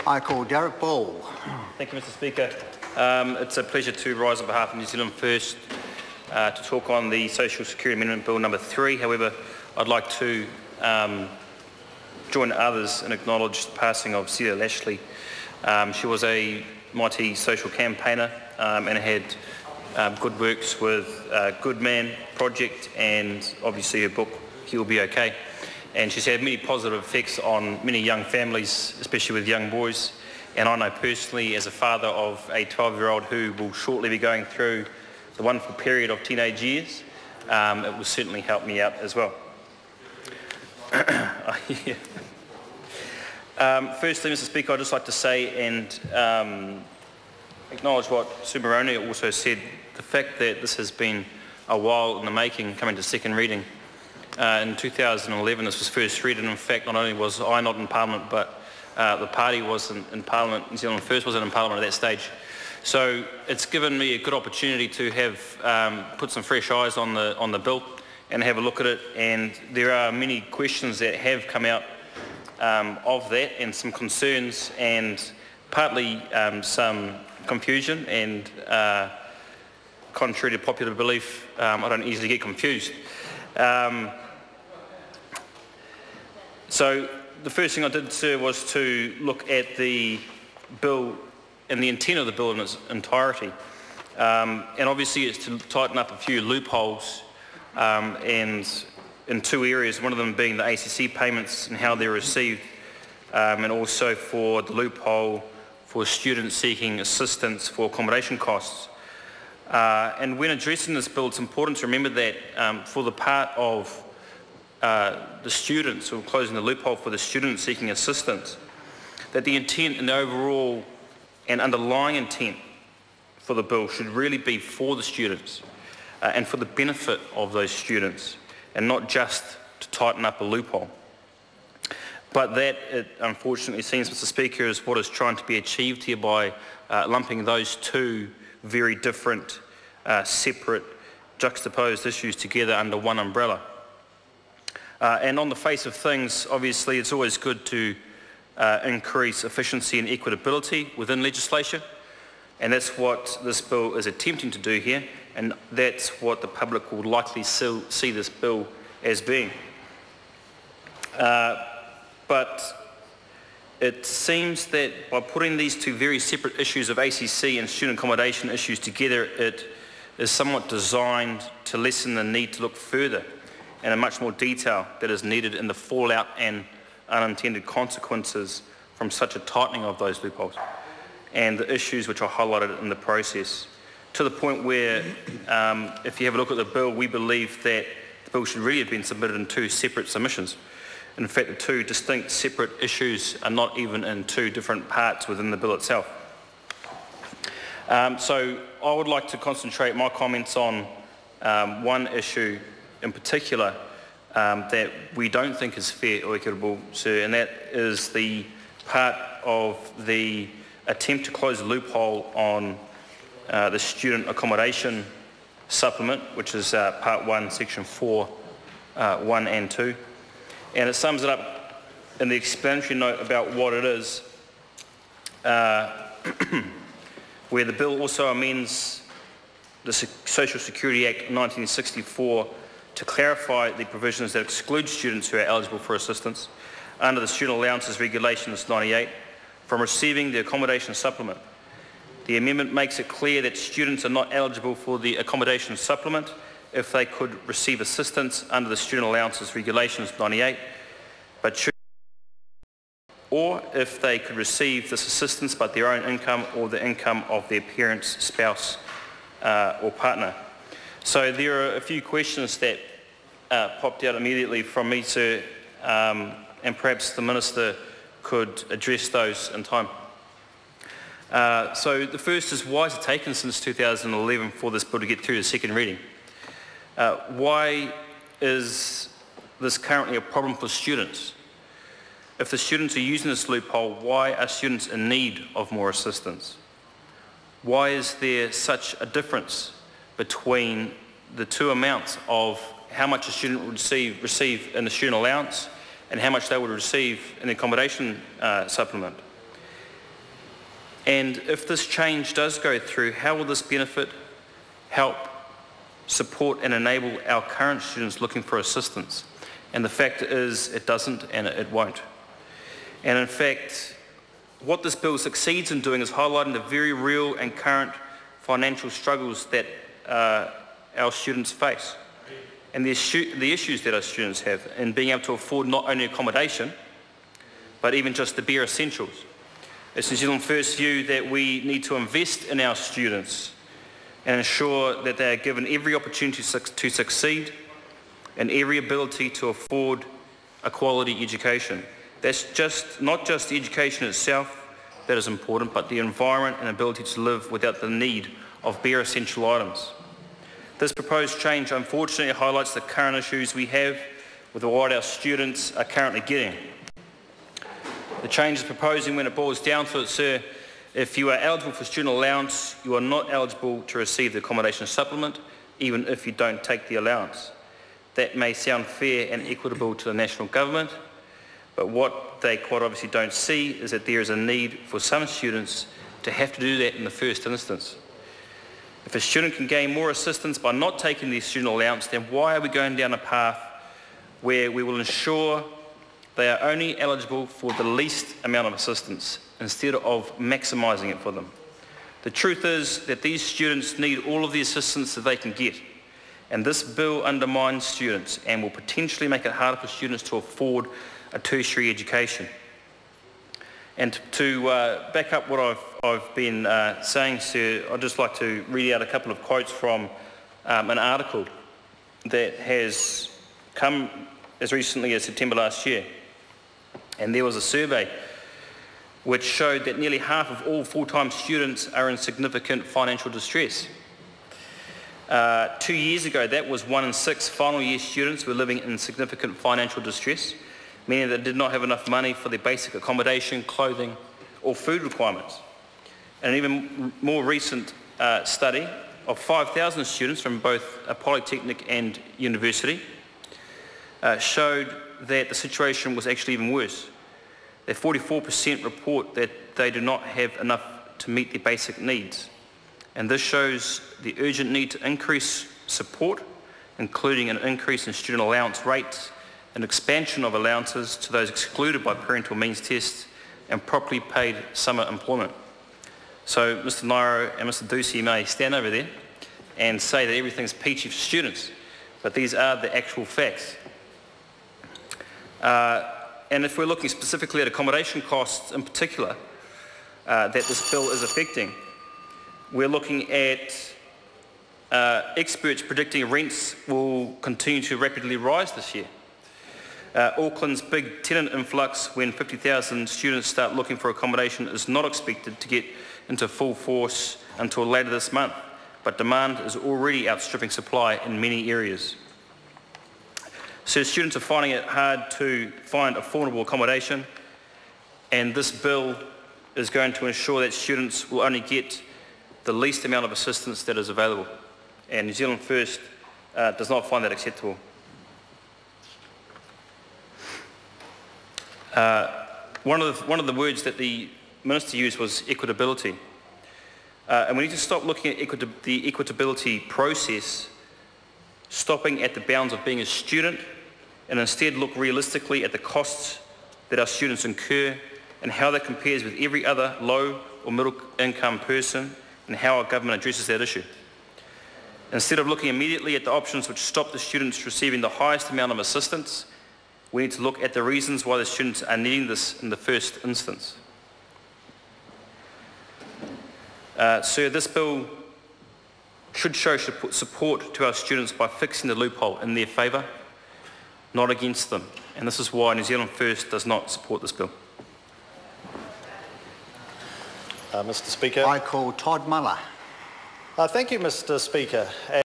I call Derek Ball. Thank you, Mr Speaker. It's a pleasure to rise on behalf of New Zealand First to talk on the Social Security Amendment Bill number 3. However, I'd like to join others and acknowledge the passing of Celia Lashley. She was a mighty social campaigner and had good works with Good Man Project and obviously her book, He'll Be Okay. And she's had many positive effects on many young families, especially with young boys. And I know personally, as a father of a 12-year-old who will shortly be going through the wonderful period of teenage years, it will certainly help me out as well. Firstly, Mr Speaker, I'd just like to say and acknowledge what Sue Moroney also said, the fact that this has been a while in the making, coming to second reading. In 2011, this was first read, and in fact, not only was I not in Parliament, but the party wasn't in Parliament. New Zealand First wasn't in Parliament at that stage. So it's given me a good opportunity to have put some fresh eyes on the bill and have a look at it. And there are many questions that have come out of that, and some concerns, and partly some confusion. And contrary to popular belief, I don't easily get confused. So the first thing I did, sir, was to look at the bill and the intent of the bill in its entirety. And obviously it's to tighten up a few loopholes and in two areas, one of them being the ACC payments and how they're received, and also for the loophole for students seeking assistance for accommodation costs. And when addressing this bill, it's important to remember that for the part of the students, or closing the loophole for the students seeking assistance, that the intent and the overall and underlying intent for the bill should really be for the students and for the benefit of those students, and not just to tighten up a loophole. But that, it unfortunately seems, Mr Speaker, is what is trying to be achieved here by lumping those two very different, separate, juxtaposed issues together under one umbrella. And on the face of things, obviously it's always good to increase efficiency and equitability within legislation, and that's what this bill is attempting to do here, and that's what the public will likely see this bill as being. But it seems that by putting these two very separate issues of ACC and student accommodation issues together, it is somewhat designed to lessen the need to look further and in much more detail that is needed in the fallout and unintended consequences from such a tightening of those loopholes and the issues which are highlighted in the process, to the point where, if you have a look at the bill, we believe that the bill should really have been submitted in two separate submissions. In fact, the two distinct separate issues are not even in two different parts within the bill itself. So I would like to concentrate my comments on one issue in particular that we don't think is fair or equitable, sir, and that is the part of the attempt to close the loophole on the student accommodation supplement, which is part 1, section 4, 1 and 2. And it sums it up in the explanatory note about what it is, where the bill also amends the Social Security Act 1964 to clarify the provisions that exclude students who are eligible for assistance under the Student Allowances Regulations 98 from receiving the accommodation supplement. The amendment makes it clear that students are not eligible for the accommodation supplement if they could receive assistance under the Student Allowances Regulations 98, but should, or if they could receive this assistance but their own income or the income of their parent's spouse or partner. So there are a few questions that popped out immediately from me, sir, and perhaps the Minister could address those in time. So the first is, why has it taken since 2011 for this bill to get through the second reading? Why is this currently a problem for students? If the students are using this loophole, why are students in need of more assistance? Why is there such a difference between the two amounts of how much a student would receive in the student allowance and how much they would receive in the accommodation supplement? And if this change does go through, how will this benefit, help, support and enable our current students looking for assistance? And the fact is it doesn't and it won't. And in fact, what this bill succeeds in doing is highlighting the very real and current financial struggles that our students face and the issues that our students have in being able to afford not only accommodation, but even just the bare essentials. It's New Zealand First's view that we need to invest in our students and ensure that they are given every opportunity to succeed and every ability to afford a quality education. That's not just the education itself that is important, but the environment and ability to live without the need of bare essential items. This proposed change unfortunately highlights the current issues we have with what our students are currently getting. The change is proposing, when it boils down to it, sir, if you are eligible for student allowance, you are not eligible to receive the accommodation supplement, even if you don't take the allowance. That may sound fair and equitable to the national government, but what they quite obviously don't see is that there is a need for some students to have to do that in the first instance. If a student can gain more assistance by not taking the student allowance, then why are we going down a path where we will ensure they are only eligible for the least amount of assistance instead of maximising it for them? The truth is that these students need all of the assistance that they can get, and this bill undermines students and will potentially make it harder for students to afford a tertiary education. And to back up what I've been saying, sir, I'd just like to read out a couple of quotes from an article that has come as recently as September last year. And there was a survey which showed that nearly half of all full-time students are in significant financial distress. 2 years ago, that was 1 in 6 final year students were living in significant financial distress, meaning that they did not have enough money for their basic accommodation, clothing or food requirements. And an even more recent study of 5,000 students from both a polytechnic and university showed that the situation was actually even worse. That 44% report that they do not have enough to meet their basic needs. And this shows the urgent need to increase support, including an increase in student allowance rates, an expansion of allowances to those excluded by parental means tests, and properly paid summer employment. So Mr Nairo and Mr Ducey may stand over there and say that everything's peachy for students, but these are the actual facts. And if we're looking specifically at accommodation costs in particular that this bill is affecting, we're looking at experts predicting rents will continue to rapidly rise this year. Auckland's big tenant influx when 50,000 students start looking for accommodation is not expected to get into full force until later this month, but demand is already outstripping supply in many areas. So students are finding it hard to find affordable accommodation, and this bill is going to ensure that students will only get the least amount of assistance that is available. And New Zealand First does not find that acceptable. One of the words that the Minister used was equitability. And we need to stop looking at the equitability process, stopping at the bounds of being a student, and instead look realistically at the costs that our students incur and how that compares with every other low or middle income person and how our government addresses that issue. Instead of looking immediately at the options which stop the students receiving the highest amount of assistance, we need to look at the reasons why the students are needing this in the first instance. Sir, this bill should show support to our students by fixing the loophole in their favour, not against them. And this is why New Zealand First does not support this bill. Mr Speaker. I call Todd Muller. Thank you, Mr Speaker.